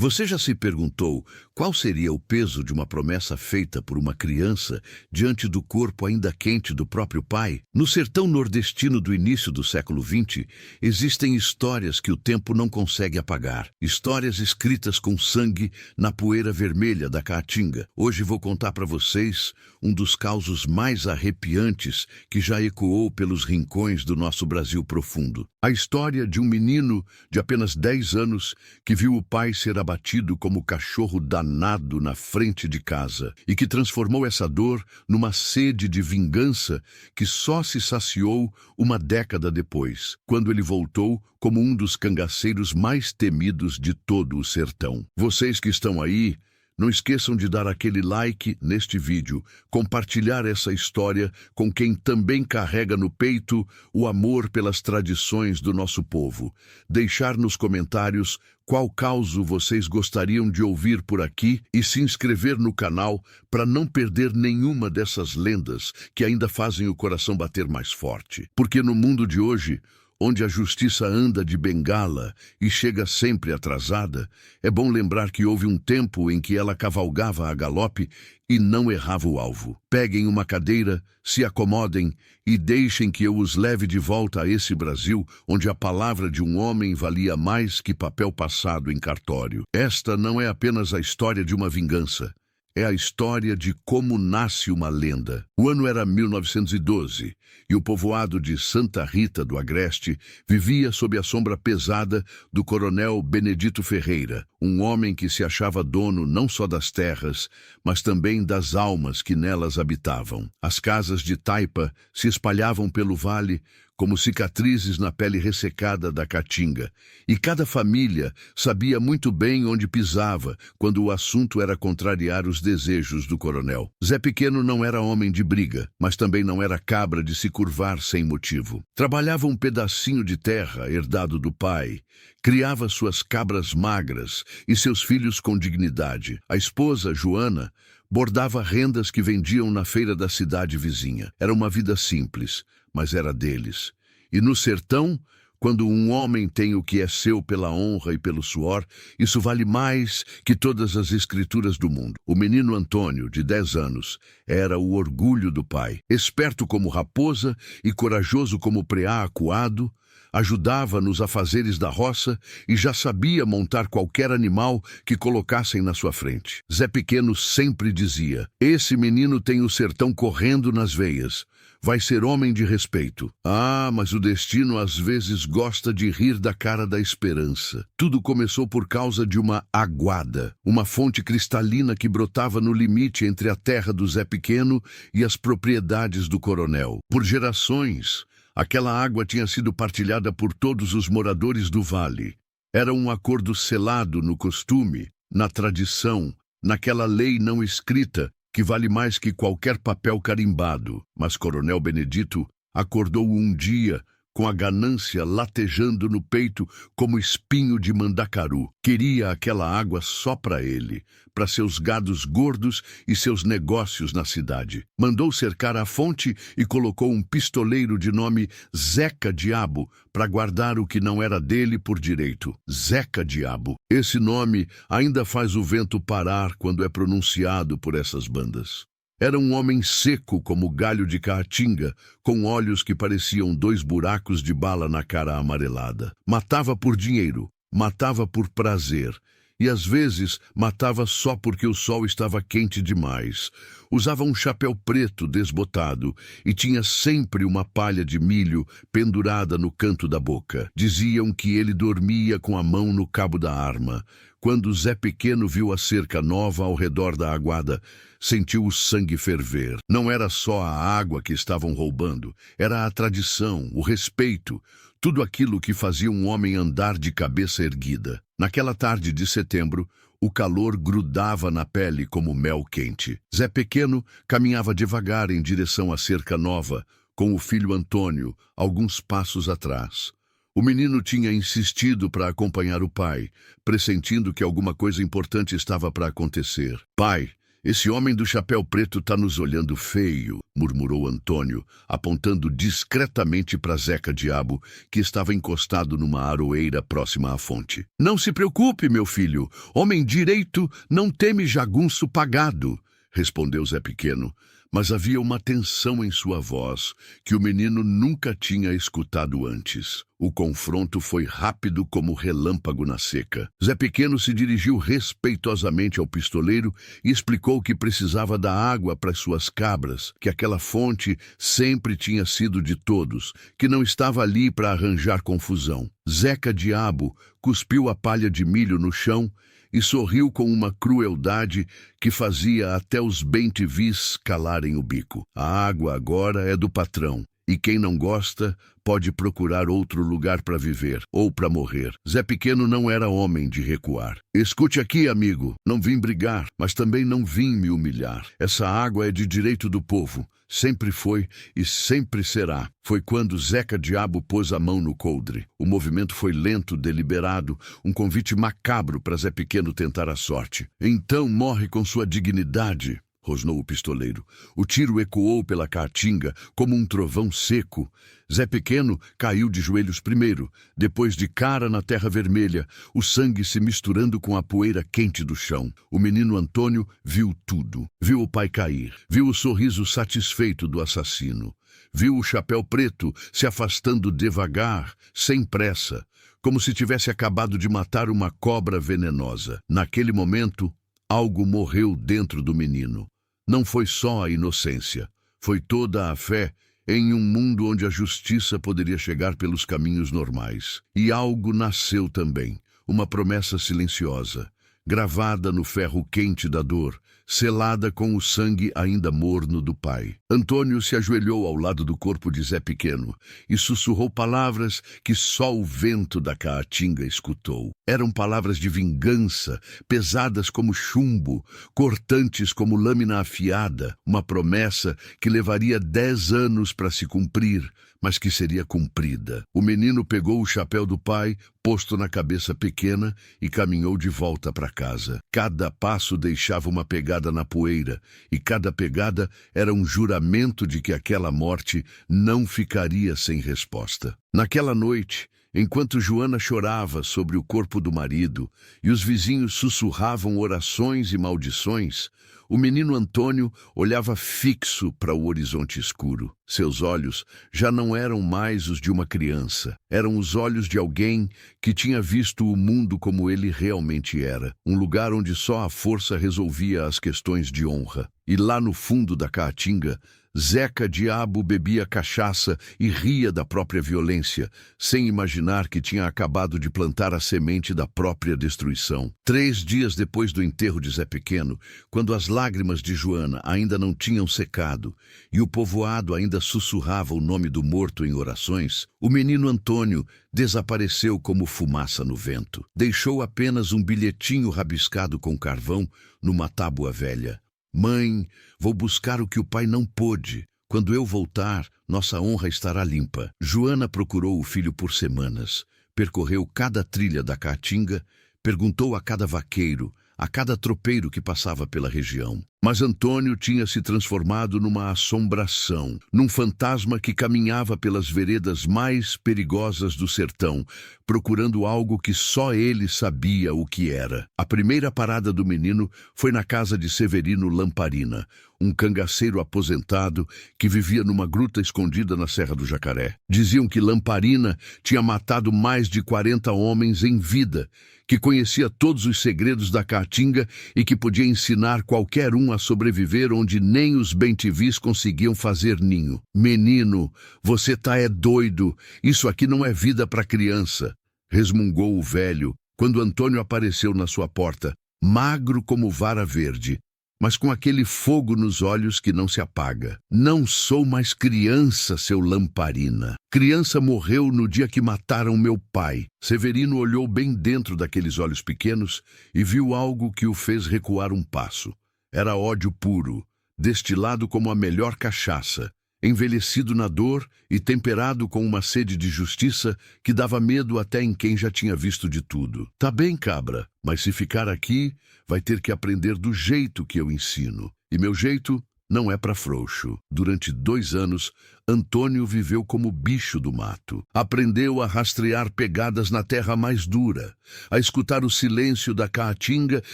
Você já se perguntou qual seria o peso de uma promessa feita por uma criança diante do corpo ainda quente do próprio pai? No sertão nordestino do início do século XX, existem histórias que o tempo não consegue apagar. Histórias escritas com sangue na poeira vermelha da Caatinga. Hoje vou contar para vocês um dos causos mais arrepiantes que já ecoou pelos rincões do nosso Brasil profundo. A história de um menino de apenas 10 anos que viu o pai ser abatido como cachorro danado na frente de casa e que transformou essa dor numa sede de vingança que só se saciou uma década depois, quando ele voltou como um dos cangaceiros mais temidos de todo o sertão. Vocês que estão aí, não esqueçam de dar aquele like neste vídeo, compartilhar essa história com quem também carrega no peito o amor pelas tradições do nosso povo. Deixar nos comentários qual causo vocês gostariam de ouvir por aqui e se inscrever no canal para não perder nenhuma dessas lendas que ainda fazem o coração bater mais forte. Porque no mundo de hoje, onde a justiça anda de bengala e chega sempre atrasada, é bom lembrar que houve um tempo em que ela cavalgava a galope e não errava o alvo. Peguem uma cadeira, se acomodem e deixem que eu os leve de volta a esse Brasil onde a palavra de um homem valia mais que papel passado em cartório. Esta não é apenas a história de uma vingança. É a história de como nasce uma lenda. O ano era 1912 e o povoado de Santa Rita do Agreste vivia sob a sombra pesada do coronel Benedito Ferreira, um homem que se achava dono não só das terras, mas também das almas que nelas habitavam. As casas de taipa se espalhavam pelo vale como cicatrizes na pele ressecada da caatinga, e cada família sabia muito bem onde pisava quando o assunto era contrariar os desejos do coronel. Zé Pequeno não era homem de briga, mas também não era cabra de se curvar sem motivo. Trabalhava um pedacinho de terra herdado do pai, criava suas cabras magras e seus filhos com dignidade. A esposa, Joana, bordava rendas que vendiam na feira da cidade vizinha. Era uma vida simples, mas era deles. E no sertão, quando um homem tem o que é seu pela honra e pelo suor, isso vale mais que todas as escrituras do mundo. O menino Antônio, de 10 anos, era o orgulho do pai. Esperto como raposa e corajoso como preá acuado, ajudava nos afazeres da roça e já sabia montar qualquer animal que colocassem na sua frente. Zé Pequeno sempre dizia: "Esse menino tem o sertão correndo nas veias. Vai ser homem de respeito." Ah, mas o destino às vezes gosta de rir da cara da esperança. Tudo começou por causa de uma aguada, uma fonte cristalina que brotava no limite entre a terra do Zé Pequeno e as propriedades do coronel. Por gerações, aquela água tinha sido partilhada por todos os moradores do vale. Era um acordo selado no costume, na tradição, naquela lei não escrita que vale mais que qualquer papel carimbado. Mas Coronel Benedito acordou um dia com a ganância latejando no peito como espinho de mandacaru. Queria aquela água só para ele, para seus gados gordos e seus negócios na cidade. Mandou cercar a fonte e colocou um pistoleiro de nome Zeca Diabo para guardar o que não era dele por direito. Zeca Diabo. Esse nome ainda faz o vento parar quando é pronunciado por essas bandas. Era um homem seco como galho de caatinga, com olhos que pareciam 2 buracos de bala na cara amarelada. Matava por dinheiro, matava por prazer, e às vezes matava só porque o sol estava quente demais. Usava um chapéu preto desbotado e tinha sempre uma palha de milho pendurada no canto da boca. Diziam que ele dormia com a mão no cabo da arma. Quando Zé Pequeno viu a cerca nova ao redor da aguada, sentiu o sangue ferver. Não era só a água que estavam roubando, era a tradição, o respeito, tudo aquilo que fazia um homem andar de cabeça erguida. Naquela tarde de setembro, o calor grudava na pele como mel quente. Zé Pequeno caminhava devagar em direção à cerca nova, com o filho Antônio, alguns passos atrás. O menino tinha insistido para acompanhar o pai, pressentindo que alguma coisa importante estava para acontecer. "Pai, Esse homem do chapéu preto tá nos olhando feio, murmurou Antônio, apontando discretamente para Zeca Diabo, que estava encostado numa aroeira próxima à fonte. Não se preocupe, meu filho. Homem direito não teme jagunço pagado, respondeu Zé Pequeno. Mas havia uma tensão em sua voz que o menino nunca tinha escutado antes. O confronto foi rápido como relâmpago na seca. Zé Pequeno se dirigiu respeitosamente ao pistoleiro e explicou que precisava da água para suas cabras, que aquela fonte sempre tinha sido de todos, que não estava ali para arranjar confusão. Zeca Diabo cuspiu a palha de milho no chão e sorriu com uma crueldade que fazia até os bem-te-vis calarem o bico. A água agora é do patrão, e quem não gosta pode procurar outro lugar para viver ou para morrer. Zé Pequeno não era homem de recuar. Escute aqui, amigo, não vim brigar, mas também não vim me humilhar. Essa água é de direito do povo. Sempre foi e sempre será. Foi quando Zeca Diabo pôs a mão no coldre. O movimento foi lento, deliberado, um convite macabro para Zé Pequeno tentar a sorte. Então morre com sua dignidade, rosnou o pistoleiro. O tiro ecoou pela caatinga como um trovão seco. Zé Pequeno caiu de joelhos primeiro, depois de cara na terra vermelha, o sangue se misturando com a poeira quente do chão. O menino Antônio viu tudo. Viu o pai cair, viu o sorriso satisfeito do assassino. Viu o chapéu preto se afastando devagar, sem pressa, como se tivesse acabado de matar uma cobra venenosa. Naquele momento, algo morreu dentro do menino. Não foi só a inocência, foi toda a fé em um mundo onde a justiça poderia chegar pelos caminhos normais. E algo nasceu também, uma promessa silenciosa, gravada no ferro quente da dor, selada com o sangue ainda morno do pai. Antônio se ajoelhou ao lado do corpo de Zé Pequeno e sussurrou palavras que só o vento da caatinga escutou. Eram palavras de vingança, pesadas como chumbo, cortantes como lâmina afiada, uma promessa que levaria 10 anos para se cumprir, mas que seria cumprida. O menino pegou o chapéu do pai, posto na cabeça pequena, e caminhou de volta para casa. Cada passo deixava uma pegada na poeira, e cada pegada era um juramento de que aquela morte não ficaria sem resposta. Naquela noite, enquanto Joana chorava sobre o corpo do marido e os vizinhos sussurravam orações e maldições, o menino Antônio olhava fixo para o horizonte escuro. Seus olhos já não eram mais os de uma criança. Eram os olhos de alguém que tinha visto o mundo como ele realmente era. Um lugar onde só a força resolvia as questões de honra. E lá no fundo da caatinga, Zeca Diabo bebia cachaça e ria da própria violência, sem imaginar que tinha acabado de plantar a semente da própria destruição. 3 dias depois do enterro de Zé Pequeno, quando as lágrimas de Joana ainda não tinham secado e o povoado ainda sussurrava o nome do morto em orações, o menino Antônio desapareceu como fumaça no vento. Deixou apenas um bilhetinho rabiscado com carvão numa tábua velha. Mãe, vou buscar o que o pai não pôde. Quando eu voltar, nossa honra estará limpa. Joana procurou o filho por semanas. Percorreu cada trilha da caatinga, perguntou a cada vaqueiro, a cada tropeiro que passava pela região. Mas Antônio tinha se transformado numa assombração, num fantasma que caminhava pelas veredas mais perigosas do sertão, procurando algo que só ele sabia o que era. A primeira parada do menino foi na casa de Severino Lamparina, um cangaceiro aposentado que vivia numa gruta escondida na Serra do Jacaré. Diziam que Lamparina tinha matado mais de 40 homens em vida, que conhecia todos os segredos da caatinga e que podia ensinar qualquer um a sobreviver onde nem os bem-te-vis conseguiam fazer ninho. Menino, você tá doido. Isso aqui não é vida para criança, resmungou o velho quando Antônio apareceu na sua porta, magro como vara verde, mas com aquele fogo nos olhos que não se apaga. Não sou mais criança, seu Lamparina. Criança morreu no dia que mataram meu pai. Severino olhou bem dentro daqueles olhos pequenos e viu algo que o fez recuar um passo. Era ódio puro, destilado como a melhor cachaça, envelhecido na dor e temperado com uma sede de justiça que dava medo até em quem já tinha visto de tudo. Tá bem, cabra, Mas se ficar aqui, vai ter que aprender do jeito que eu ensino. E meu jeito não é para frouxo. Durante 2 anos, Antônio viveu como bicho do mato. Aprendeu a rastrear pegadas na terra mais dura, a escutar o silêncio da caatinga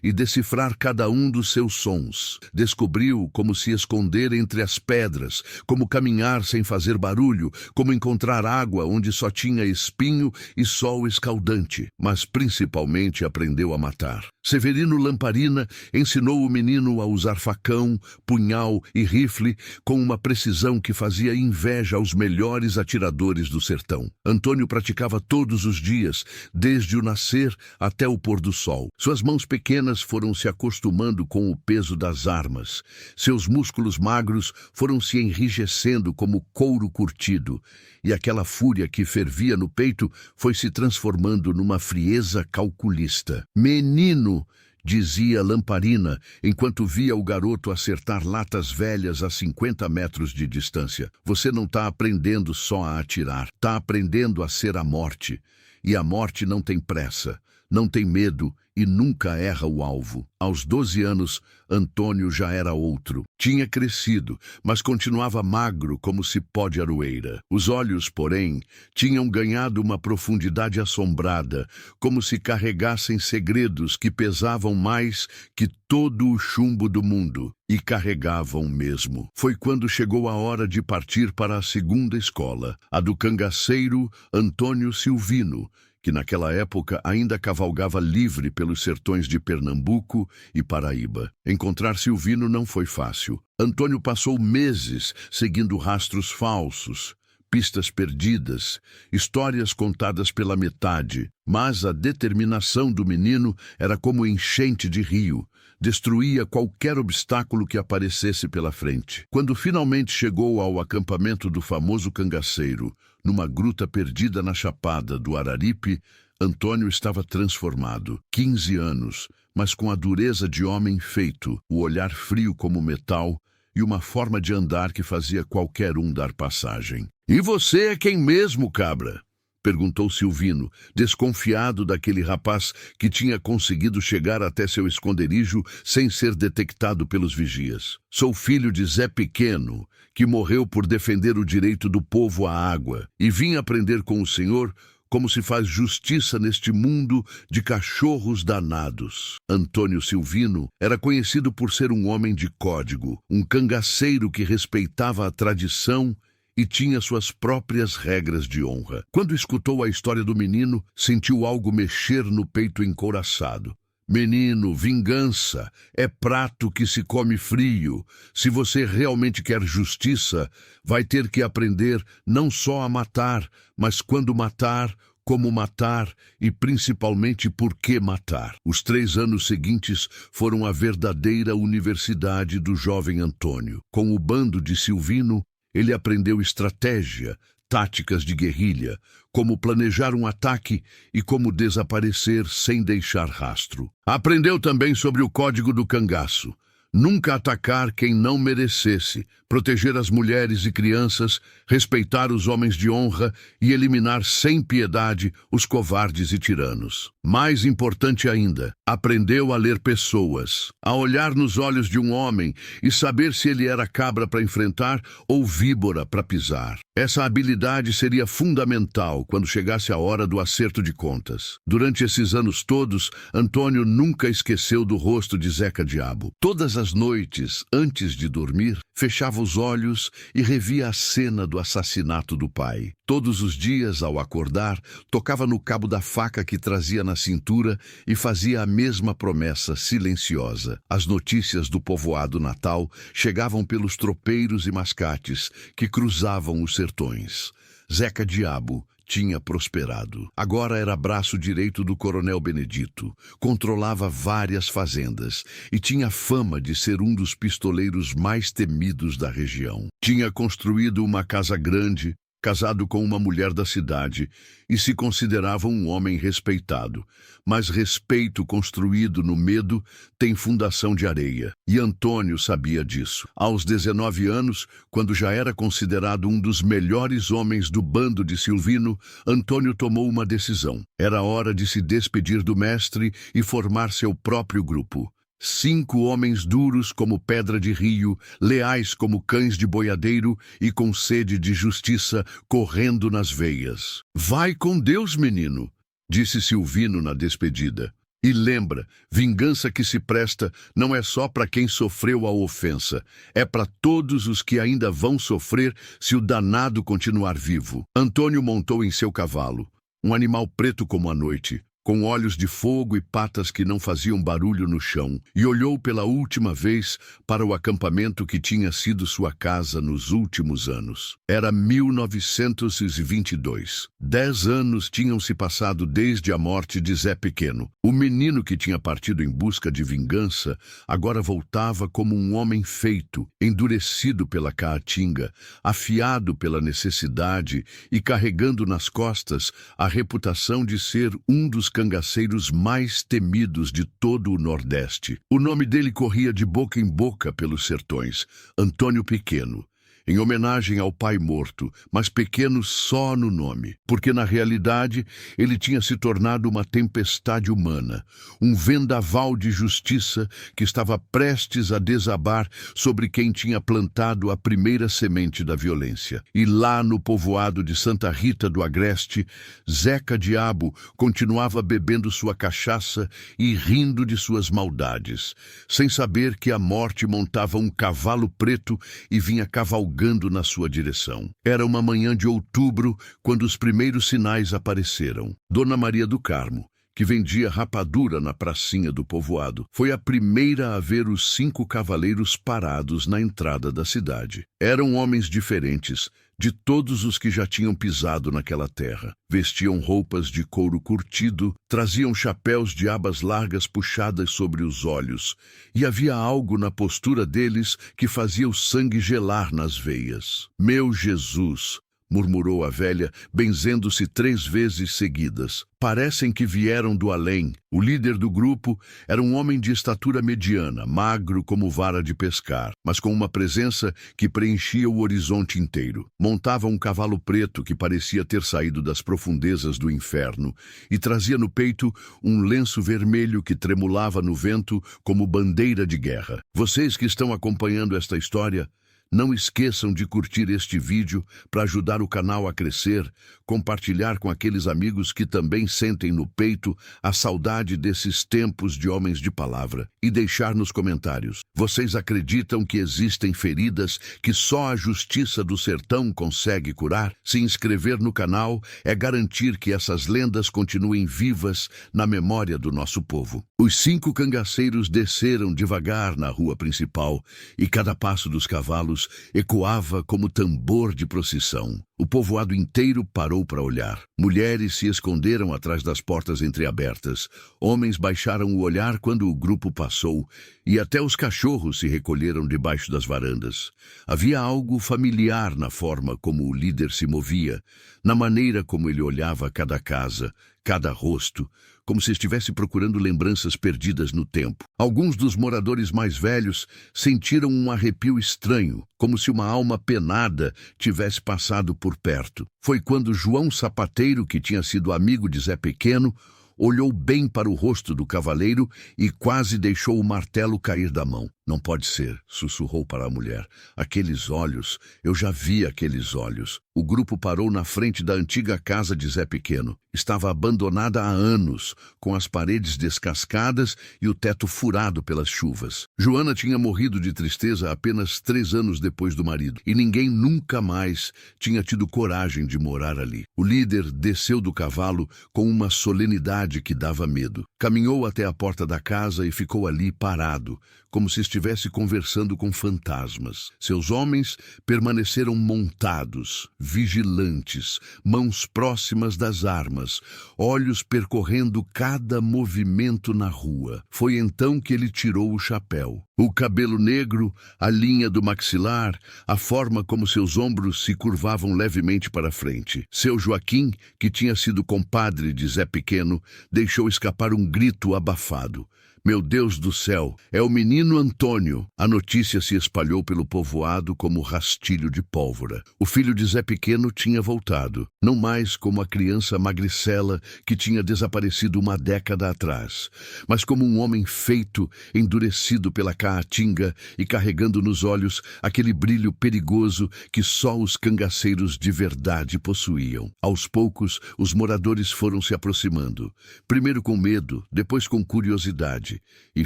e decifrar cada um dos seus sons. Descobriu como se esconder entre as pedras, como caminhar sem fazer barulho, como encontrar água onde só tinha espinho e sol escaldante. Mas principalmente aprendeu a matar. Severino Lamparina ensinou o menino a usar facão, punhal e rifle com uma precisão que fazia inveja aos melhores atiradores do sertão. Antônio praticava todos os dias, desde o nascer até o pôr do sol. Suas mãos pequenas foram se acostumando com o peso das armas. Seus músculos magros foram se enrijecendo como couro curtido, e aquela fúria que fervia no peito foi se transformando numa frieza calculista. "Menino", dizia Lamparina, enquanto via o garoto acertar latas velhas a 50 metros de distância. "Você não está aprendendo só a atirar, está aprendendo a ser a morte. E a morte não tem pressa, não tem medo e nunca erra o alvo." Aos 12 anos, Antônio já era outro. Tinha crescido, mas continuava magro como cipó de aroeira. Os olhos, porém, tinham ganhado uma profundidade assombrada, como se carregassem segredos que pesavam mais que todo o chumbo do mundo. E carregavam mesmo. Foi quando chegou a hora de partir para a segunda escola, a do cangaceiro Antônio Silvino, que naquela época ainda cavalgava livre pelos sertões de Pernambuco e Paraíba. Encontrar Silvino não foi fácil. Antônio passou meses seguindo rastros falsos, pistas perdidas, histórias contadas pela metade, mas a determinação do menino era como enchente de rio. Destruía qualquer obstáculo que aparecesse pela frente. Quando finalmente chegou ao acampamento do famoso cangaceiro, numa gruta perdida na chapada do Araripe, Antônio estava transformado. 15 anos, mas com a dureza de homem feito, o olhar frio como metal e uma forma de andar que fazia qualquer um dar passagem. "E você é quem mesmo, cabra?" perguntou Silvino, desconfiado daquele rapaz que tinha conseguido chegar até seu esconderijo sem ser detectado pelos vigias. "Sou filho de Zé Pequeno, que morreu por defender o direito do povo à água, e vim aprender com o senhor como se faz justiça neste mundo de cachorros danados." Antônio Silvino era conhecido por ser um homem de código, um cangaceiro que respeitava a tradição e tinha suas próprias regras de honra. Quando escutou a história do menino, sentiu algo mexer no peito encouraçado. "Menino, vingança é prato que se come frio. Se você realmente quer justiça, vai ter que aprender não só a matar, mas quando matar, como matar e principalmente por que matar." Os 3 anos seguintes foram a verdadeira universidade do jovem Antônio. Com o bando de Silvino, ele aprendeu estratégia, táticas de guerrilha, como planejar um ataque e como desaparecer sem deixar rastro. Aprendeu também sobre o código do cangaço: nunca atacar quem não merecesse, proteger as mulheres e crianças, respeitar os homens de honra e eliminar sem piedade os covardes e tiranos. Mais importante ainda, aprendeu a ler pessoas, a olhar nos olhos de um homem e saber se ele era cabra para enfrentar ou víbora para pisar. Essa habilidade seria fundamental quando chegasse a hora do acerto de contas. Durante esses anos todos, Antônio nunca esqueceu do rosto de Zeca Diabo. Todas as noites, antes de dormir, fechava os olhos e revia a cena do assassinato do pai. Todos os dias, ao acordar, tocava no cabo da faca que trazia na cintura e fazia a mesma promessa silenciosa. As notícias do povoado natal chegavam pelos tropeiros e mascates que cruzavam os sertões. Zeca Diabo tinha prosperado. Agora era braço direito do coronel Benedito, controlava várias fazendas e tinha fama de ser um dos pistoleiros mais temidos da região. Tinha construído uma casa grande, casado com uma mulher da cidade, e se considerava um homem respeitado. Mas respeito construído no medo tem fundação de areia, e Antônio sabia disso. Aos 19 anos, quando já era considerado um dos melhores homens do bando de Silvino, Antônio tomou uma decisão. Era hora de se despedir do mestre e formar seu próprio grupo. 5 homens duros como pedra de rio, leais como cães de boiadeiro e com sede de justiça correndo nas veias. "Vai com Deus, menino", disse Silvino na despedida. "E lembra, vingança que se presta não é só para quem sofreu a ofensa, é para todos os que ainda vão sofrer se o danado continuar vivo." Antônio montou em seu cavalo, um animal preto como a noite, com olhos de fogo e patas que não faziam barulho no chão, e olhou pela última vez para o acampamento que tinha sido sua casa nos últimos anos. Era 1922. 10 anos tinham se passado desde a morte de Zé Pequeno. O menino que tinha partido em busca de vingança agora voltava como um homem feito, endurecido pela caatinga, afiado pela necessidade e carregando nas costas a reputação de ser um dos cangaceiros mais temidos de todo o Nordeste. O nome dele corria de boca em boca pelos sertões: Antônio Pequeno, em homenagem ao pai morto, mas pequeno só no nome, porque na realidade ele tinha se tornado uma tempestade humana, um vendaval de justiça que estava prestes a desabar sobre quem tinha plantado a primeira semente da violência. E lá no povoado de Santa Rita do Agreste, Zeca Diabo continuava bebendo sua cachaça e rindo de suas maldades, sem saber que a morte montava um cavalo preto e vinha cavalgando na sua direção. Era uma manhã de outubro quando os primeiros sinais apareceram. Dona Maria do Carmo, que vendia rapadura na pracinha do povoado, foi a primeira a ver os 5 cavaleiros parados na entrada da cidade. Eram homens diferentes de todos os que já tinham pisado naquela terra. Vestiam roupas de couro curtido, traziam chapéus de abas largas puxadas sobre os olhos, e havia algo na postura deles que fazia o sangue gelar nas veias. "Meu Jesus", murmurou a velha, benzendo-se 3 vezes seguidas. "Parecem que vieram do além." O líder do grupo era um homem de estatura mediana, magro como vara de pescar, mas com uma presença que preenchia o horizonte inteiro. Montava um cavalo preto que parecia ter saído das profundezas do inferno e trazia no peito um lenço vermelho que tremulava no vento como bandeira de guerra. Vocês que estão acompanhando esta história, não esqueçam de curtir este vídeo para ajudar o canal a crescer, compartilhar com aqueles amigos que também sentem no peito a saudade desses tempos de homens de palavra e deixar nos comentários: vocês acreditam que existem feridas que só a justiça do sertão consegue curar? Se inscrever no canal é garantir que essas lendas continuem vivas na memória do nosso povo. Os 5 cangaceiros desceram devagar na rua principal e cada passo dos cavalos ecoava como tambor de procissão. O povoado inteiro parou para olhar. Mulheres se esconderam atrás das portas entreabertas. Homens baixaram o olhar quando o grupo passou, e até os cachorros se recolheram debaixo das varandas. Havia algo familiar na forma como o líder se movia, na maneira como ele olhava cada casa, cada rosto, como se estivesse procurando lembranças perdidas no tempo. Alguns dos moradores mais velhos sentiram um arrepio estranho, como se uma alma penada tivesse passado por perto. Foi quando João Sapateiro, que tinha sido amigo de Zé Pequeno, olhou bem para o rosto do cavaleiro e quase deixou o martelo cair da mão. "Não pode ser", sussurrou para a mulher. "Aqueles olhos, eu já vi aqueles olhos." O grupo parou na frente da antiga casa de Zé Pequeno. Estava abandonada há anos, com as paredes descascadas e o teto furado pelas chuvas. Joana tinha morrido de tristeza apenas 3 anos depois do marido, e ninguém nunca mais tinha tido coragem de morar ali. O líder desceu do cavalo com uma solenidade que dava medo. Caminhou até a porta da casa e ficou ali parado, como se estivesse estivesse conversando com fantasmas. Seus homens permaneceram montados, vigilantes, mãos próximas das armas, olhos percorrendo cada movimento na rua. Foi então que ele tirou o chapéu. O cabelo negro, a linha do maxilar, a forma como seus ombros se curvavam levemente para frente. Seu Joaquim, que tinha sido compadre de Zé Pequeno, deixou escapar um grito abafado. Meu Deus do céu, é o menino Antônio! A notícia se espalhou pelo povoado como rastilho de pólvora. O filho de Zé Pequeno tinha voltado, não mais como a criança magricela que tinha desaparecido uma década atrás, mas como um homem feito, endurecido pela caatinga e carregando nos olhos aquele brilho perigoso que só os cangaceiros de verdade possuíam. Aos poucos, os moradores foram se aproximando, primeiro com medo, depois com curiosidade, e,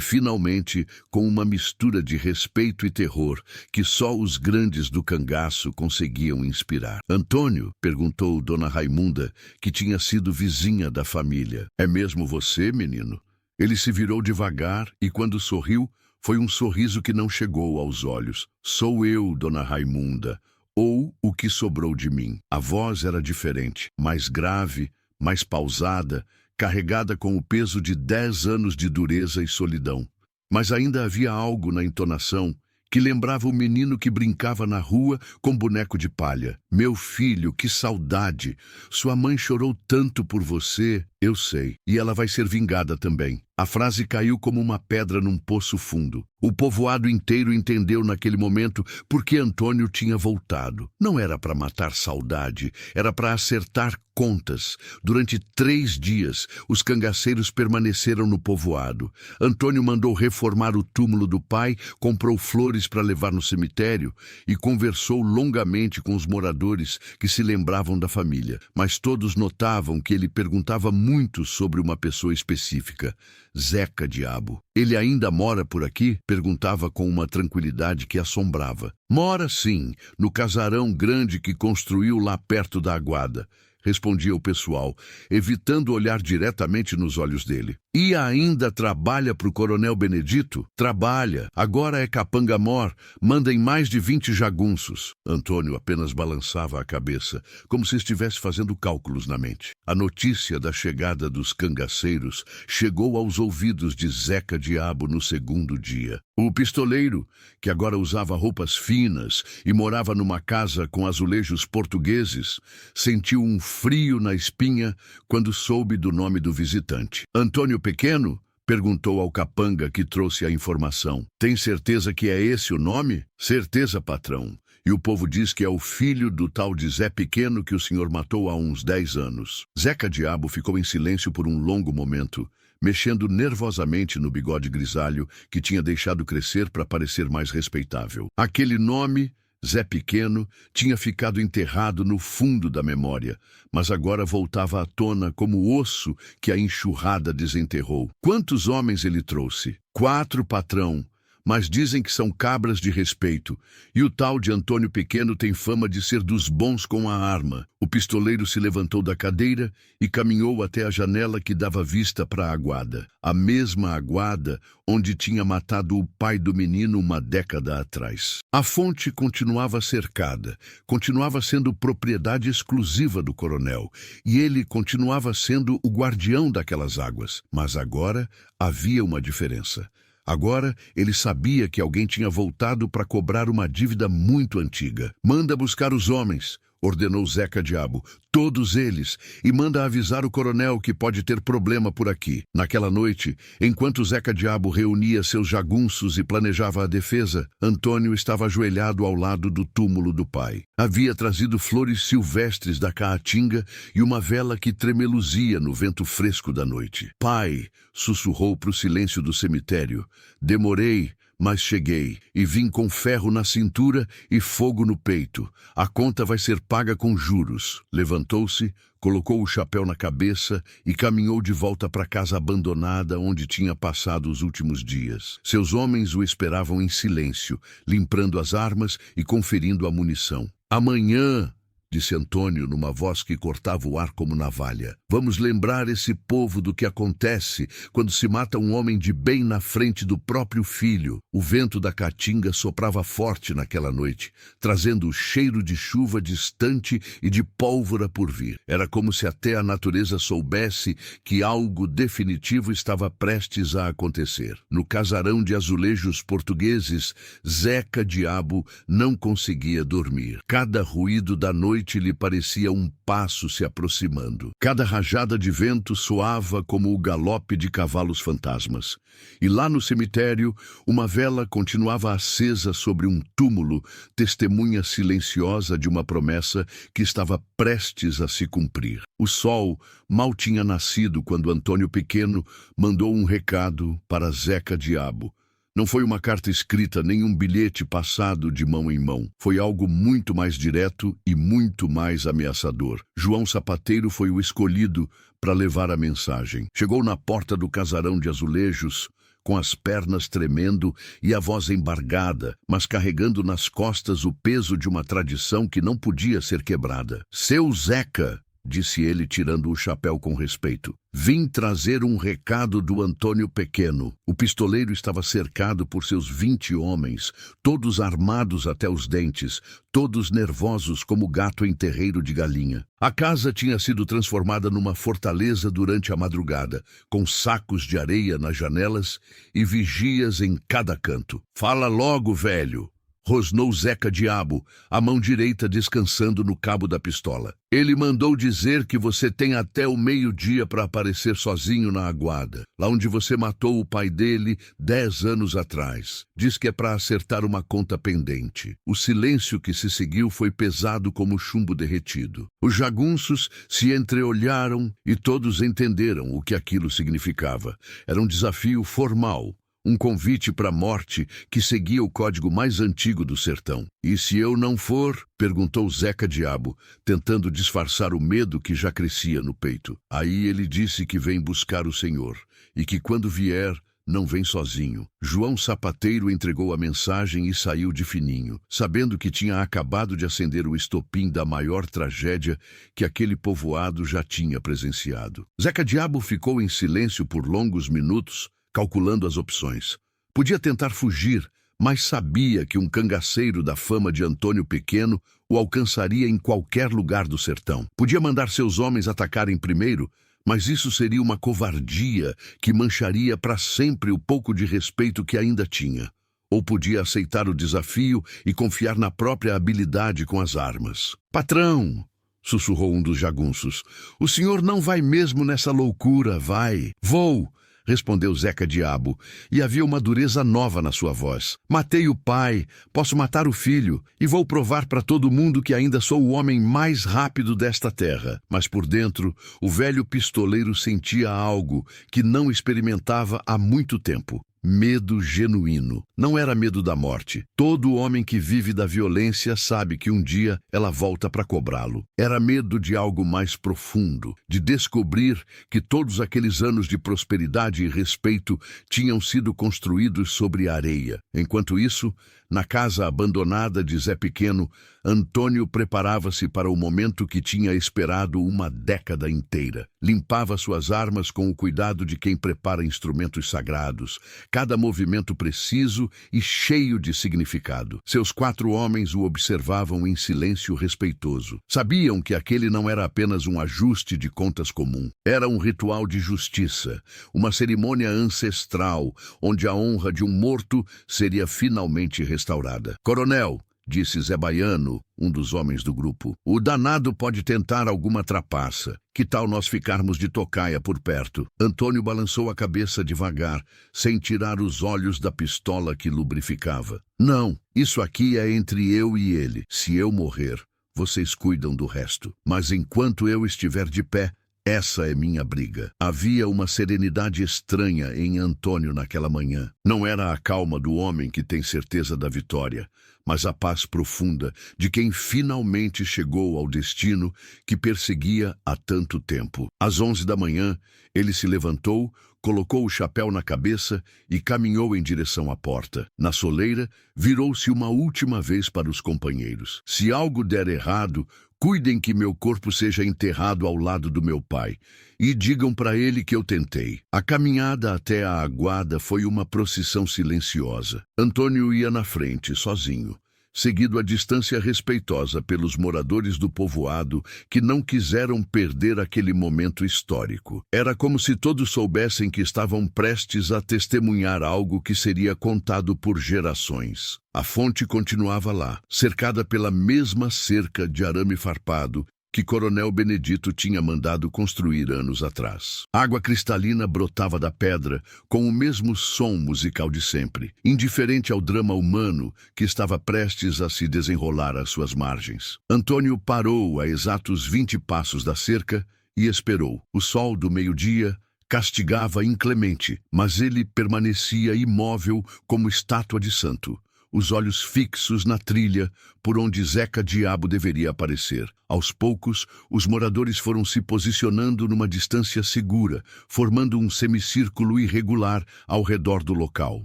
finalmente, com uma mistura de respeito e terror que só os grandes do cangaço conseguiam inspirar. Antônio, perguntou Dona Raimunda, que tinha sido vizinha da família. É mesmo você, menino? Ele se virou devagar e, quando sorriu, foi um sorriso que não chegou aos olhos. Sou eu, Dona Raimunda, ou o que sobrou de mim. A voz era diferente, mais grave, mais pausada, carregada com o peso de 10 anos de dureza e solidão. Mas ainda havia algo na entonação que lembrava o menino que brincava na rua com boneco de palha. Meu filho, que saudade! Sua mãe chorou tanto por você, eu sei, e ela vai ser vingada também. A frase caiu como uma pedra num poço fundo. O povoado inteiro entendeu naquele momento por que Antônio tinha voltado. Não era para matar saudade, era para acertar contas. Durante 3 dias, os cangaceiros permaneceram no povoado. Antônio mandou reformar o túmulo do pai, comprou flores para levar no cemitério e conversou longamente com os moradores que se lembravam da família. Mas todos notavam que ele perguntava muito sobre uma pessoa específica. Zeca Diabo. Ele ainda mora por aqui? Perguntava com uma tranquilidade que assombrava. Mora sim, no casarão grande que construiu lá perto da Aguada, respondia o pessoal, evitando olhar diretamente nos olhos dele. E ainda trabalha para o Coronel Benedito? Trabalha. Agora é capanga-mor. Manda em mais de 20 jagunços. Antônio apenas balançava a cabeça, como se estivesse fazendo cálculos na mente. A notícia da chegada dos cangaceiros chegou aos ouvidos de Zeca Diabo no 2º dia. O pistoleiro, que agora usava roupas finas e morava numa casa com azulejos portugueses, sentiu um frio na espinha quando soube do nome do visitante. Antônio Pequeno? Perguntou ao capanga que trouxe a informação. Tem certeza que é esse o nome? Certeza, patrão. E o povo diz que é o filho do tal de Zé Pequeno que o senhor matou há uns 10 anos. Zeca Diabo ficou em silêncio por um longo momento, mexendo nervosamente no bigode grisalho que tinha deixado crescer para parecer mais respeitável. Aquele nome, Zé Pequeno, tinha ficado enterrado no fundo da memória, mas agora voltava à tona como osso que a enxurrada desenterrou. Quantos homens ele trouxe? 4, patrão. Mas dizem que são cabras de respeito, e o tal de Antônio Pequeno tem fama de ser dos bons com a arma. O pistoleiro se levantou da cadeira e caminhou até a janela que dava vista para a Aguada. A mesma Aguada onde tinha matado o pai do menino uma década atrás. A fonte continuava cercada, continuava sendo propriedade exclusiva do coronel, e ele continuava sendo o guardião daquelas águas. Mas agora havia uma diferença. Agora, ele sabia que alguém tinha voltado para cobrar uma dívida muito antiga. Manda buscar os homens, ordenou Zeca Diabo, todos eles, e manda avisar o coronel que pode ter problema por aqui. Naquela noite, enquanto Zeca Diabo reunia seus jagunços e planejava a defesa, Antônio estava ajoelhado ao lado do túmulo do pai. Havia trazido flores silvestres da caatinga e uma vela que tremeluzia no vento fresco da noite. Pai, sussurrou para o silêncio do cemitério, demorei, mas cheguei, e vim com ferro na cintura e fogo no peito. A conta vai ser paga com juros. Levantou-se, colocou o chapéu na cabeça e caminhou de volta para a casa abandonada onde tinha passado os últimos dias. Seus homens o esperavam em silêncio, limpando as armas e conferindo a munição. Amanhã, disse Antônio numa voz que cortava o ar como navalha. Vamos lembrar esse povo do que acontece quando se mata um homem de bem na frente do próprio filho. O vento da caatinga soprava forte naquela noite, trazendo o cheiro de chuva distante e de pólvora por vir. Era como se até a natureza soubesse que algo definitivo estava prestes a acontecer. No casarão de azulejos portugueses, Zeca Diabo não conseguia dormir. Cada ruído da noite lhe parecia um passo se aproximando. Cada rajada de vento soava como o galope de cavalos fantasmas. E lá no cemitério, uma vela continuava acesa sobre um túmulo, testemunha silenciosa de uma promessa que estava prestes a se cumprir. O sol mal tinha nascido quando Antônio Pequeno mandou um recado para Zeca Diabo. Não foi uma carta escrita nem um bilhete passado de mão em mão. Foi algo muito mais direto e muito mais ameaçador. João Sapateiro foi o escolhido para levar a mensagem. Chegou na porta do casarão de azulejos, com as pernas tremendo e a voz embargada, mas carregando nas costas o peso de uma tradição que não podia ser quebrada. Seu Zeca, disse ele tirando o chapéu com respeito. Vim trazer um recado do Antônio Pequeno. O pistoleiro estava cercado por seus 20 homens, todos armados até os dentes, todos nervosos como gato em terreiro de galinha. A casa tinha sido transformada numa fortaleza durante a madrugada, com sacos de areia nas janelas e vigias em cada canto. Fala logo, velho! Rosnou Zeca Diabo, a mão direita descansando no cabo da pistola. Ele mandou dizer que você tem até o meio-dia para aparecer sozinho na Aguada, lá onde você matou o pai dele 10 anos atrás. Diz que é para acertar uma conta pendente. O silêncio que se seguiu foi pesado como chumbo derretido. Os jagunços se entreolharam e todos entenderam o que aquilo significava. Era um desafio formal. Um convite para a morte que seguia o código mais antigo do sertão. E se eu não for? Perguntou Zeca Diabo, tentando disfarçar o medo que já crescia no peito. Aí ele disse que vem buscar o Senhor, e que quando vier, não vem sozinho. João Sapateiro entregou a mensagem e saiu de fininho, sabendo que tinha acabado de acender o estopim da maior tragédia que aquele povoado já tinha presenciado. Zeca Diabo ficou em silêncio por longos minutos, calculando as opções. Podia tentar fugir, mas sabia que um cangaceiro da fama de Antônio Pequeno o alcançaria em qualquer lugar do sertão. Podia mandar seus homens atacarem primeiro, mas isso seria uma covardia que mancharia para sempre o pouco de respeito que ainda tinha. Ou podia aceitar o desafio e confiar na própria habilidade com as armas. "Patrão!" sussurrou um dos jagunços. "O senhor não vai mesmo nessa loucura, vai?" "Vou!" respondeu Zeca Diabo, e havia uma dureza nova na sua voz. "Matei o pai, posso matar o filho, e vou provar para todo mundo que ainda sou o homem mais rápido desta terra." Mas por dentro, o velho pistoleiro sentia algo que não experimentava há muito tempo. Medo genuíno. Não era medo da morte. Todo homem que vive da violência sabe que um dia ela volta para cobrá-lo. Era medo de algo mais profundo, de descobrir que todos aqueles anos de prosperidade e respeito tinham sido construídos sobre areia. Enquanto isso, na casa abandonada de Zé Pequeno, Antônio preparava-se para o momento que tinha esperado uma década inteira. Limpava suas armas com o cuidado de quem prepara instrumentos sagrados, cada movimento preciso e cheio de significado. Seus 4 homens o observavam em silêncio respeitoso. Sabiam que aquele não era apenas um ajuste de contas comum. Era um ritual de justiça, uma cerimônia ancestral, onde a honra de um morto seria finalmente restaurada. "Coronel", disse Zé Baiano, um dos homens do grupo, "o danado pode tentar alguma trapaça. Que tal nós ficarmos de tocaia por perto?" Antônio balançou a cabeça devagar, sem tirar os olhos da pistola que lubrificava. "Não, isso aqui é entre eu e ele. Se eu morrer, vocês cuidam do resto. Mas enquanto eu estiver de pé, essa é minha briga." Havia uma serenidade estranha em Antônio naquela manhã. Não era a calma do homem que tem certeza da vitória, mas a paz profunda de quem finalmente chegou ao destino que perseguia há tanto tempo. Às 11 da manhã, ele se levantou, colocou o chapéu na cabeça e caminhou em direção à porta. Na soleira, virou-se uma última vez para os companheiros. Se algo der errado, Cuidem que meu corpo seja enterrado ao lado do meu pai, e digam para ele que eu tentei. A caminhada até a aguada foi uma procissão silenciosa. Antônio ia na frente, sozinho, seguido a distância respeitosa pelos moradores do povoado que não quiseram perder aquele momento histórico. Era como se todos soubessem que estavam prestes a testemunhar algo que seria contado por gerações. A fonte continuava lá, cercada pela mesma cerca de arame farpado que Coronel Benedito tinha mandado construir anos atrás. Água cristalina brotava da pedra com o mesmo som musical de sempre, indiferente ao drama humano que estava prestes a se desenrolar às suas margens. Antônio parou a exatos 20 passos da cerca e esperou. O sol do meio-dia castigava inclemente, mas ele permanecia imóvel como estátua de santo, os olhos fixos na trilha por onde Zeca Diabo deveria aparecer. Aos poucos, os moradores foram se posicionando numa distância segura, formando um semicírculo irregular ao redor do local.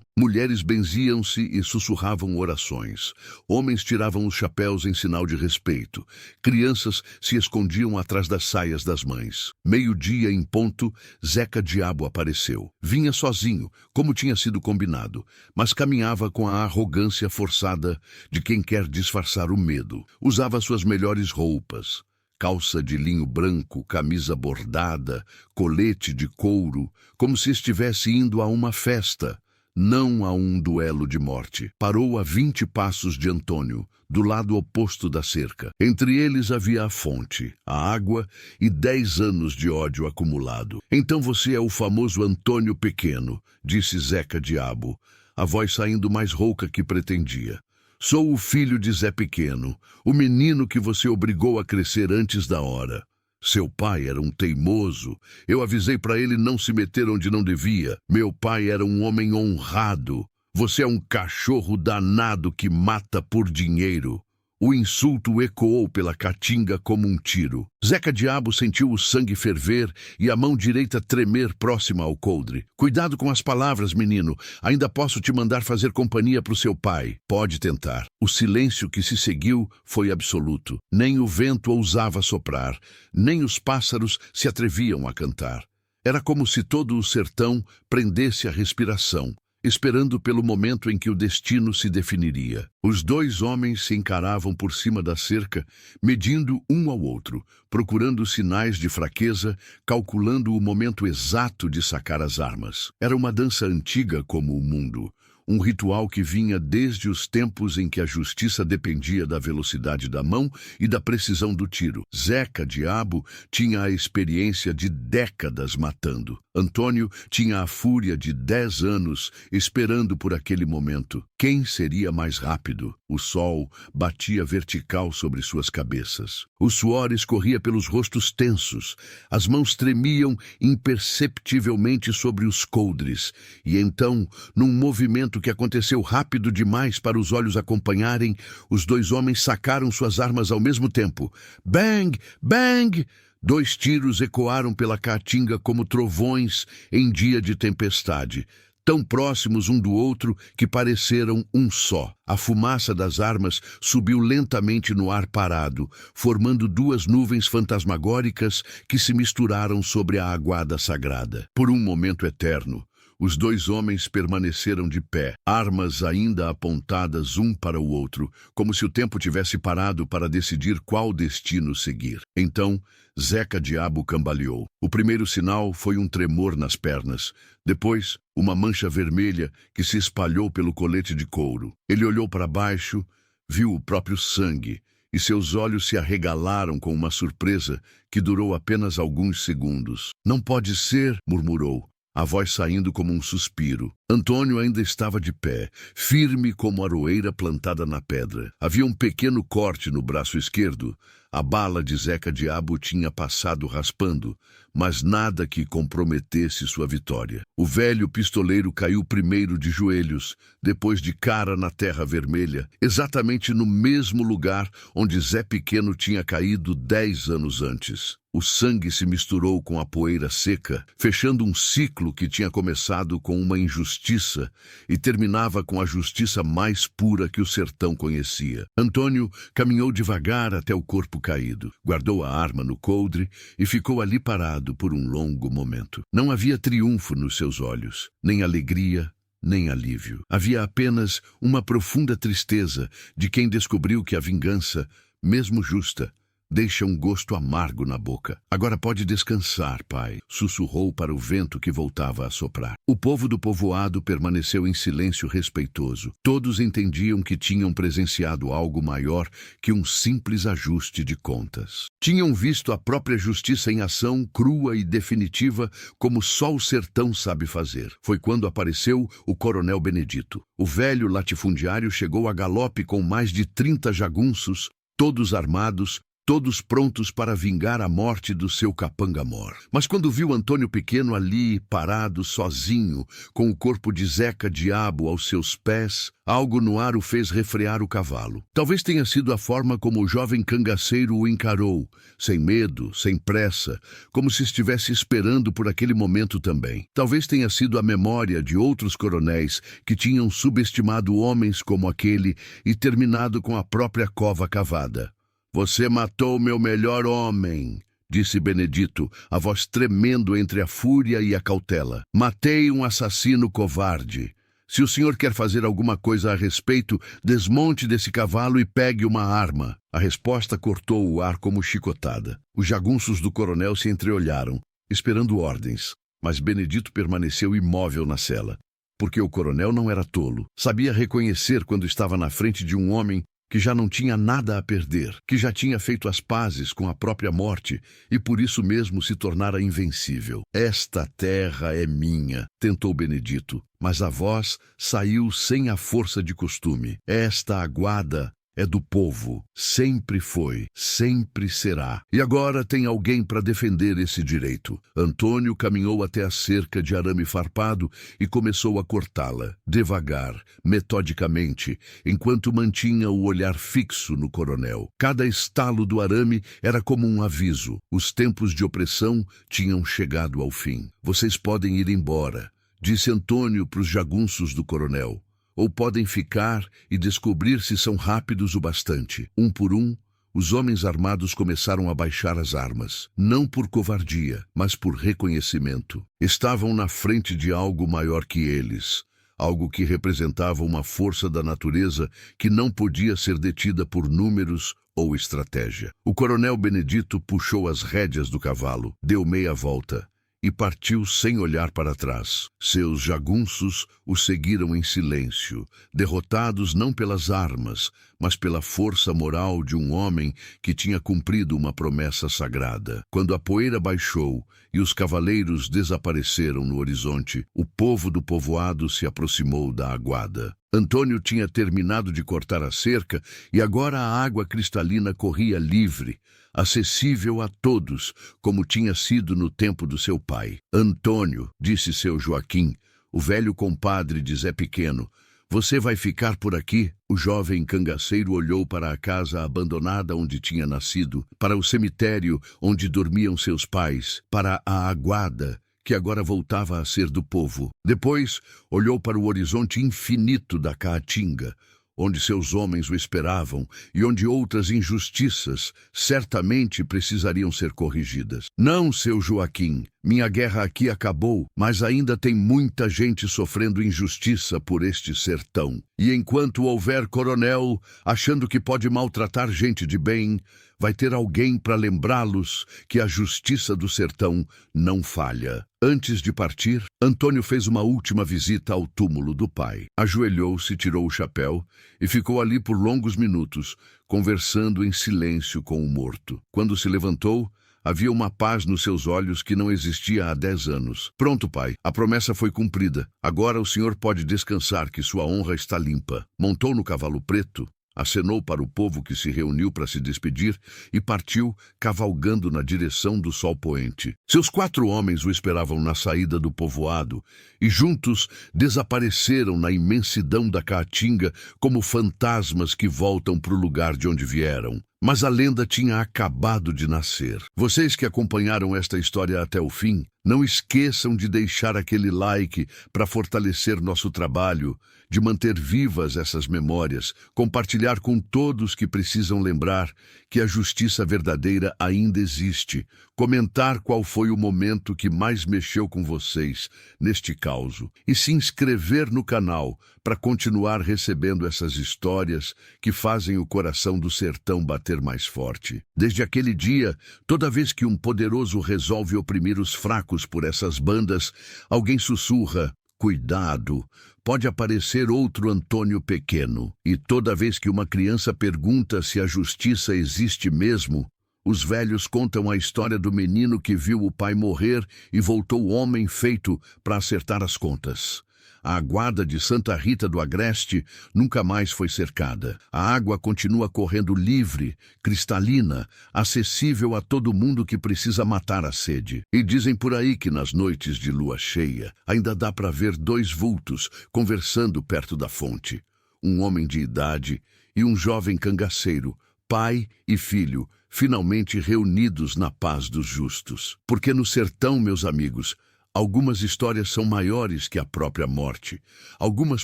Mulheres benziam-se e sussurravam orações. Homens tiravam os chapéus em sinal de respeito. Crianças se escondiam atrás das saias das mães. Meio-dia em ponto, Zeca Diabo apareceu. Vinha sozinho, como tinha sido combinado, mas caminhava com a arrogância forçada de quem quer disfarçar o medo. Usava suas melhores roupas, calça de linho branco, camisa bordada, colete de couro, como se estivesse indo a uma festa, não a um duelo de morte. Parou a 20 passos de Antônio, do lado oposto da cerca. Entre eles havia a fonte, a água e 10 anos de ódio acumulado. Então você é o famoso Antônio Pequeno, disse Zeca Diabo, a voz saindo mais rouca que pretendia. Sou o filho de Zé Pequeno, o menino que você obrigou a crescer antes da hora. Seu pai era um teimoso. Eu avisei para ele não se meter onde não devia. Meu pai era um homem honrado. Você é um cachorro danado que mata por dinheiro. O insulto ecoou pela caatinga como um tiro. Zeca Diabo sentiu o sangue ferver e a mão direita tremer próxima ao coldre. Cuidado com as palavras, menino. Ainda posso te mandar fazer companhia para o seu pai. Pode tentar. O silêncio que se seguiu foi absoluto. Nem o vento ousava soprar, nem os pássaros se atreviam a cantar. Era como se todo o sertão prendesse a respiração, esperando pelo momento em que o destino se definiria. Os dois homens se encaravam por cima da cerca, medindo um ao outro, procurando sinais de fraqueza, calculando o momento exato de sacar as armas. Era uma dança antiga como o mundo, um ritual que vinha desde os tempos em que a justiça dependia da velocidade da mão e da precisão do tiro. Zeca Diabo tinha a experiência de décadas matando. Antônio tinha a fúria de 10 anos esperando por aquele momento. Quem seria mais rápido? O sol batia vertical sobre suas cabeças. O suor escorria pelos rostos tensos. As mãos tremiam imperceptivelmente sobre os coldres. E então, num movimento que aconteceu rápido demais para os olhos acompanharem, os dois homens sacaram suas armas ao mesmo tempo. Bang! Bang! 2 tiros ecoaram pela caatinga como trovões em dia de tempestade, tão próximos um do outro que pareceram um só. A fumaça das armas subiu lentamente no ar parado, formando 2 nuvens fantasmagóricas que se misturaram sobre a aguada sagrada. Por um momento eterno, os 2 homens permaneceram de pé, armas ainda apontadas um para o outro, como se o tempo tivesse parado para decidir qual destino seguir. Então, Zeca Diabo cambaleou. O primeiro sinal foi um tremor nas pernas. Depois, uma mancha vermelha que se espalhou pelo colete de couro. Ele olhou para baixo, viu o próprio sangue, e seus olhos se arregalaram com uma surpresa que durou apenas alguns segundos. Não pode ser, murmurou, a voz saindo como um suspiro. Antônio ainda estava de pé, firme como aroeira plantada na pedra. Havia um pequeno corte no braço esquerdo. A bala de Zeca Diabo tinha passado raspando, mas nada que comprometesse sua vitória. O velho pistoleiro caiu primeiro de joelhos, depois de cara na terra vermelha, exatamente no mesmo lugar onde Zé Pequeno tinha caído 10 anos antes. O sangue se misturou com a poeira seca, fechando um ciclo que tinha começado com uma injustiça justiça e terminava com a justiça mais pura que o sertão conhecia. Antônio caminhou devagar até o corpo caído, guardou a arma no coldre e ficou ali parado por um longo momento. Não havia triunfo nos seus olhos, nem alegria, nem alívio. Havia apenas uma profunda tristeza de quem descobriu que a vingança, mesmo justa, deixa um gosto amargo na boca. Agora pode descansar, pai, sussurrou para o vento que voltava a soprar. O povo do povoado permaneceu em silêncio respeitoso. Todos entendiam que tinham presenciado algo maior que um simples ajuste de contas. Tinham visto a própria justiça em ação, crua e definitiva, como só o sertão sabe fazer. Foi quando apareceu o coronel Benedito. O velho latifundiário chegou a galope com mais de 30 jagunços, todos armados, todos prontos para vingar a morte do seu capanga-mor. Mas quando viu Antônio pequeno ali, parado, sozinho, com o corpo de Zeca Diabo aos seus pés, algo no ar o fez refrear o cavalo. Talvez tenha sido a forma como o jovem cangaceiro o encarou, sem medo, sem pressa, como se estivesse esperando por aquele momento também. Talvez tenha sido a memória de outros coronéis que tinham subestimado homens como aquele e terminado com a própria cova cavada. Você matou meu melhor homem, disse Benedito, a voz tremendo entre a fúria e a cautela. Matei um assassino covarde. Se o senhor quer fazer alguma coisa a respeito, desmonte desse cavalo e pegue uma arma. A resposta cortou o ar como chicotada. Os jagunços do coronel se entreolharam, esperando ordens, mas Benedito permaneceu imóvel na cela, porque o coronel não era tolo. Sabia reconhecer quando estava na frente de um homem que já não tinha nada a perder, que já tinha feito as pazes com a própria morte e por isso mesmo se tornara invencível. Esta terra é minha, tentou Benedito, mas a voz saiu sem a força de costume. Esta aguada é do povo, sempre foi, sempre será. E agora tem alguém para defender esse direito. Antônio caminhou até a cerca de arame farpado e começou a cortá-la, devagar, metodicamente, enquanto mantinha o olhar fixo no coronel. Cada estalo do arame era como um aviso. Os tempos de opressão tinham chegado ao fim. Vocês podem ir embora, disse Antônio para os jagunços do coronel. Ou podem ficar e descobrir se são rápidos o bastante. Um por um, os homens armados começaram a baixar as armas, não por covardia, mas por reconhecimento. Estavam na frente de algo maior que eles, algo que representava uma força da natureza que não podia ser detida por números ou estratégia. O coronel Benedito puxou as rédeas do cavalo, deu meia volta e partiu sem olhar para trás. Seus jagunços o seguiram em silêncio, derrotados não pelas armas, mas pela força moral de um homem que tinha cumprido uma promessa sagrada. Quando a poeira baixou e os cavaleiros desapareceram no horizonte, o povo do povoado se aproximou da aguada. Antônio tinha terminado de cortar a cerca e agora a água cristalina corria livre, acessível a todos, como tinha sido no tempo do seu pai. Antônio, disse seu Joaquim, o velho compadre de Zé Pequeno, você vai ficar por aqui? O jovem cangaceiro olhou para a casa abandonada onde tinha nascido, para o cemitério onde dormiam seus pais, para a aguada, que agora voltava a ser do povo. Depois, olhou para o horizonte infinito da Caatinga, onde seus homens o esperavam e onde outras injustiças certamente precisariam ser corrigidas. Não, seu Joaquim, minha guerra aqui acabou, mas ainda tem muita gente sofrendo injustiça por este sertão. E enquanto houver coronel achando que pode maltratar gente de bem, vai ter alguém para lembrá-los que a justiça do sertão não falha. Antes de partir, Antônio fez uma última visita ao túmulo do pai. Ajoelhou-se, tirou o chapéu e ficou ali por longos minutos, conversando em silêncio com o morto. Quando se levantou, havia uma paz nos seus olhos que não existia há 10 anos. Pronto, pai, a promessa foi cumprida. Agora o senhor pode descansar que sua honra está limpa. Montou no cavalo preto, acenou para o povo que se reuniu para se despedir e partiu, cavalgando na direção do sol poente. Seus 4 homens o esperavam na saída do povoado e juntos desapareceram na imensidão da caatinga como fantasmas que voltam para o lugar de onde vieram. Mas a lenda tinha acabado de nascer. Vocês que acompanharam esta história até o fim, não esqueçam de deixar aquele like para fortalecer nosso trabalho, de manter vivas essas memórias, compartilhar com todos que precisam lembrar que a justiça verdadeira ainda existe, comentar qual foi o momento que mais mexeu com vocês neste caos e se inscrever no canal para continuar recebendo essas histórias que fazem o coração do sertão bater mais forte. Desde aquele dia, toda vez que um poderoso resolve oprimir os fracos por essas bandas, alguém sussurra: cuidado, pode aparecer outro Antônio Pequeno. E toda vez que uma criança pergunta se a justiça existe mesmo, os velhos contam a história do menino que viu o pai morrer e voltou homem feito para acertar as contas. A guarda de Santa Rita do Agreste nunca mais foi cercada. A água continua correndo livre, cristalina, acessível a todo mundo que precisa matar a sede. E dizem por aí que nas noites de lua cheia ainda dá para ver 2 vultos conversando perto da fonte. Um homem de idade e um jovem cangaceiro, pai e filho, finalmente reunidos na paz dos justos. Porque no sertão, meus amigos, algumas histórias são maiores que a própria morte. Algumas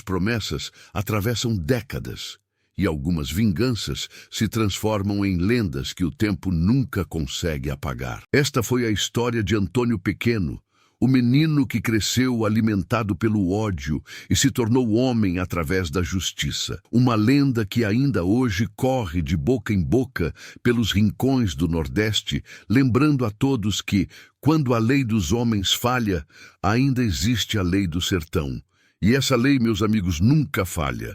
promessas atravessam décadas. E algumas vinganças se transformam em lendas que o tempo nunca consegue apagar. Esta foi a história de Antônio Pequeno, o menino que cresceu alimentado pelo ódio e se tornou homem através da justiça. Uma lenda que ainda hoje corre de boca em boca pelos rincões do Nordeste, lembrando a todos que, quando a lei dos homens falha, ainda existe a lei do sertão. E essa lei, meus amigos, nunca falha.